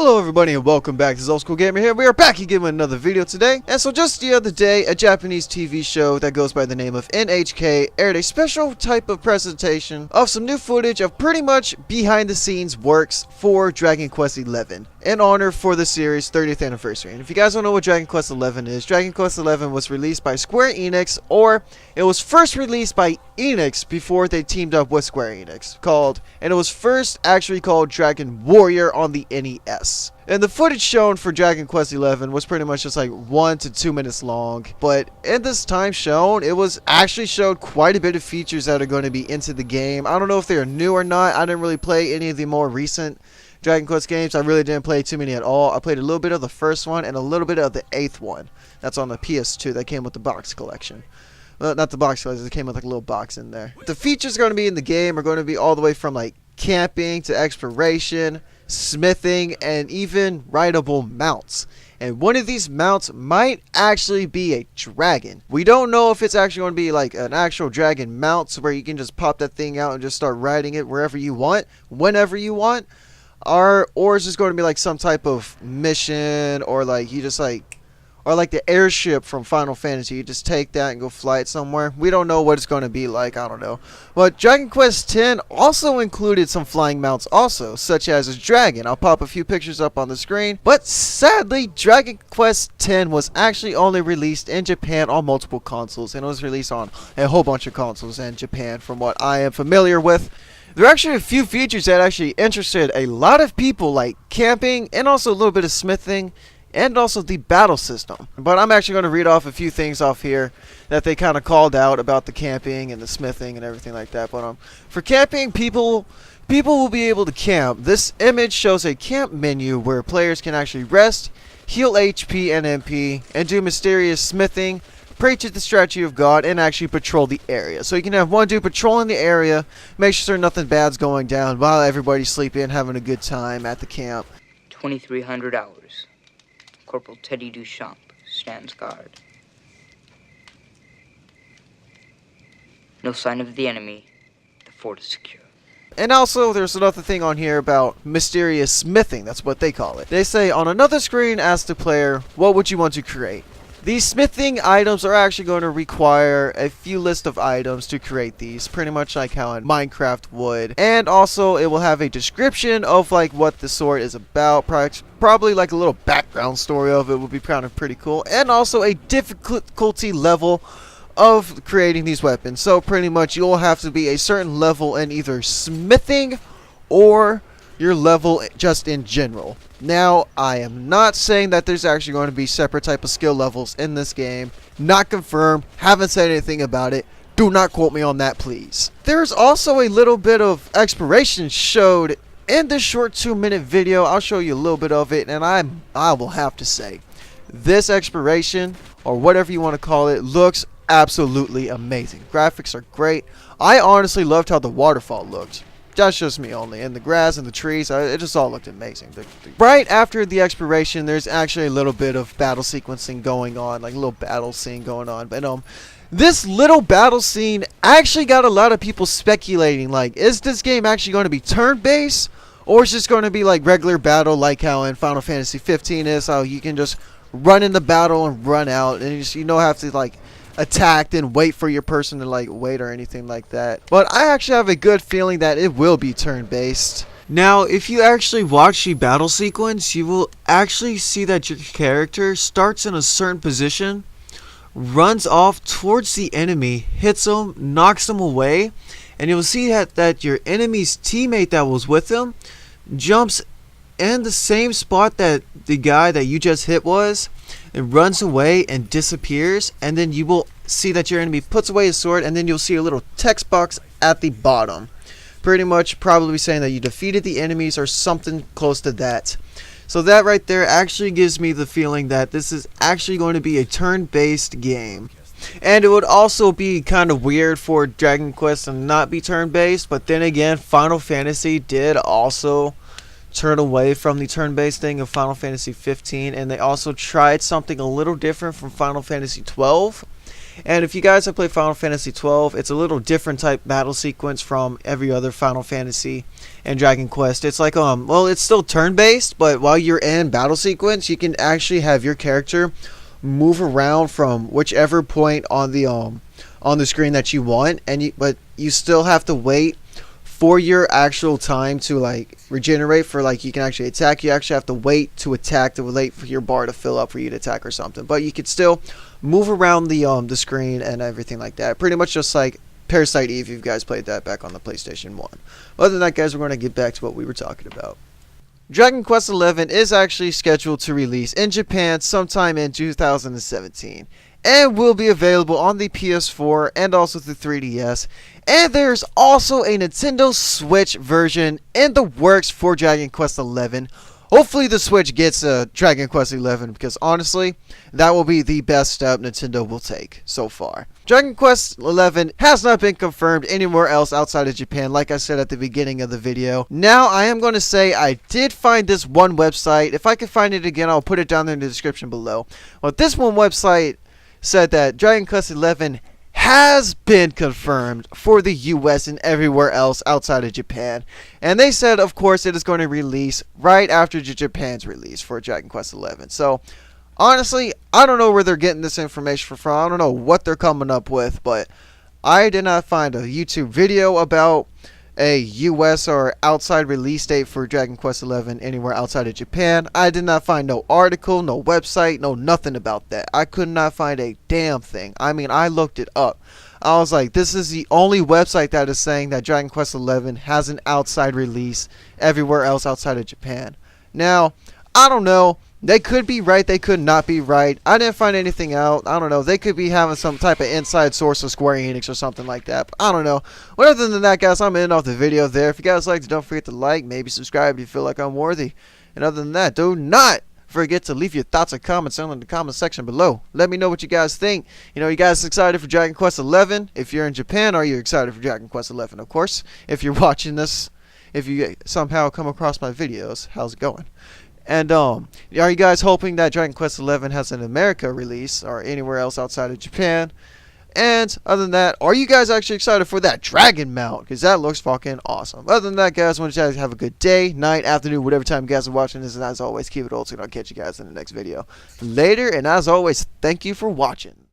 Hello everybody and welcome back. This is Old School Gamer here. We are back again with another video today. And so just the other day, a Japanese TV show that goes by the name of NHK aired a special type of presentation of some new footage of pretty much behind the scenes works for Dragon Quest XI in honor for the series 30th anniversary. And if you guys don't know what Dragon Quest XI is, Dragon Quest XI was released by Square Enix, or it was first released by Enix before they teamed up with Square Enix, and it was first actually called Dragon Warrior on the NES. And the footage shown for Dragon Quest XI was pretty much just like 1 to 2 minutes long, but in this time shown, it was actually showed quite a bit of features that are going to be into the game. I don't know if they are new or not. I didn't really play any of the more recent Dragon Quest games. I really didn't play too many at all. I played a little bit of the first one and a little bit of the 8th one. That's on the PS2 that came with the box collection. Well, not the box collection, it came with like a little box in there. The features going to be in the game are going to be all the way from like camping to exploration, smithing, and even rideable mounts. And one of these mounts might actually be a dragon. We don't know if it's actually going to be like an actual dragon mount where you can just pop that thing out and just start riding it wherever you want, whenever you want. Or is this going to be like some type of mission, or like you just like, or like the airship from Final Fantasy, you just take that and go fly it somewhere. We don't know what it's going to be like, I don't know. But Dragon Quest X also included some flying mounts also, such as a dragon. I'll pop a few pictures up on the screen. But sadly, Dragon Quest X was actually only released in Japan on multiple consoles, and it was released on a whole bunch of consoles in Japan from what I am familiar with. There are actually a few features that actually interested a lot of people, like camping and also a little bit of smithing, and also the battle system. But I'm actually going to read off a few things off here that they kind of called out about the camping and the smithing and everything like that. But for camping, people will be able to camp. This image shows a camp menu where players can actually rest, heal HP and MP, and do mysterious smithing, pray to the statue of God, and actually patrol the area. So you can have one dude patrolling the area, make sure nothing bad's going down while everybody's sleeping, having a good time at the camp. 2,300 hours. Corporal Teddy Duchamp stands guard. No sign of the enemy. The fort is secure. And also, there's another thing on here about mysterious smithing. That's what they call it. They say, on another screen, ask the player, what would you want to create? These smithing items are actually going to require a few list of items to create these, pretty much like how in Minecraft would. And also, it will have a description of like what the sword is about, probably like a little background story of it would be kind of pretty cool, and also a difficulty level of creating these weapons. So pretty much you'll have to be a certain level in either smithing or your level just in general. Now, I am not saying that there's actually going to be separate type of skill levels in this game. Not confirmed. Haven't said anything about it. Do not quote me on that, please. There's also a little bit of exploration showed in this short 2-minute video. I'll show you a little bit of it, and I will have to say, this exploration, or whatever you want to call it, looks absolutely amazing. Graphics are great. I honestly loved how the waterfall looked. That's just me only. And the grass and the trees, it just all looked amazing. Right after the exploration, there's actually a little bit of battle sequencing going on, like a little battle scene going on. But this little battle scene actually got a lot of people speculating, like, is this game actually going to be turn-based, or is it just going to be like regular battle, like how in Final Fantasy 15 is, how you can just run in the battle and run out, and you don't have to like attacked and wait for your person to like wait or anything like that. But I actually have a good feeling that it will be turn-based. Now, if you actually watch the battle sequence, you will actually see that your character starts in a certain position, runs off towards the enemy, hits them, knocks them away, and you'll see that your enemy's teammate that was with him jumps in the same spot that the guy that you just hit was, and runs away and disappears. And then you will see that your enemy puts away his sword, and then you'll see a little text box at the bottom, pretty much probably saying that you defeated the enemies or something close to that. So that right there actually gives me the feeling that this is actually going to be a turn-based game. And it would also be kind of weird for Dragon Quest to not be turn-based, but then again, Final Fantasy did also turn away from the turn-based thing of Final Fantasy 15, and they also tried something a little different from Final Fantasy 12. And if you guys have played Final Fantasy 12, it's a little different type battle sequence from every other Final Fantasy and Dragon Quest. It's like well, it's still turn-based, but while you're in battle sequence, you can actually have your character move around from whichever point on the screen that you want, but you still have to wait for your actual time to like regenerate for like you can actually attack. You actually have to wait to attack to wait for your bar to fill up for you to attack or something. But you could still move around the screen and everything like that. Pretty much just like Parasite Eve, if you guys played that back on the PlayStation 1. Other than that, guys, we're going to get back to what we were talking about. Dragon Quest XI is actually scheduled to release in Japan sometime in 2017 and will be available on the PS4 and also the 3DS. And there's also a Nintendo Switch version in the works for Dragon Quest XI. Hopefully the Switch gets Dragon Quest XI, because honestly, that will be the best step Nintendo will take so far. Dragon Quest XI has not been confirmed anywhere else outside of Japan, like I said at the beginning of the video. Now, I am going to say I did find this one website. If I can find it again, I'll put it down there in the description below. Well, this one website said that Dragon Quest XI has been confirmed for the US and everywhere else outside of Japan. And they said, of course, it is going to release right after Japan's release for Dragon Quest XI. So, honestly, I don't know where they're getting this information from. I don't know what they're coming up with, but I did not find a YouTube video about a US or outside release date for Dragon Quest XI anywhere outside of Japan. I did not find no article, no website, no nothing about that. I could not find a damn thing. I mean, I looked it up. I was like, this is the only website that is saying that Dragon Quest XI has an outside release everywhere else outside of Japan. Now, I don't know. They could be right, they could not be right. I didn't find anything out. I don't know. They could be having some type of inside source of Square Enix or something like that. But I don't know. But other than that, guys, I'm ending off the video there. If you guys liked it, don't forget to like, maybe subscribe if you feel like I'm worthy. And other than that, do not forget to leave your thoughts and comments down in the comment section below. Let me know what you guys think. You know, you guys excited for Dragon Quest XI? If you're in Japan, are you excited for Dragon Quest XI? Of course, if you're watching this, if you somehow come across my videos, how's it going? And are you guys hoping that Dragon Quest XI has an America release or anywhere else outside of Japan? And other than that, are you guys actually excited for that dragon mount? Because that looks fucking awesome. Other than that, guys, I want you guys to have a good day, night, afternoon, whatever time you guys are watching this. And as always, keep it old, so I'll catch you guys in the next video. Later, and as always, thank you for watching.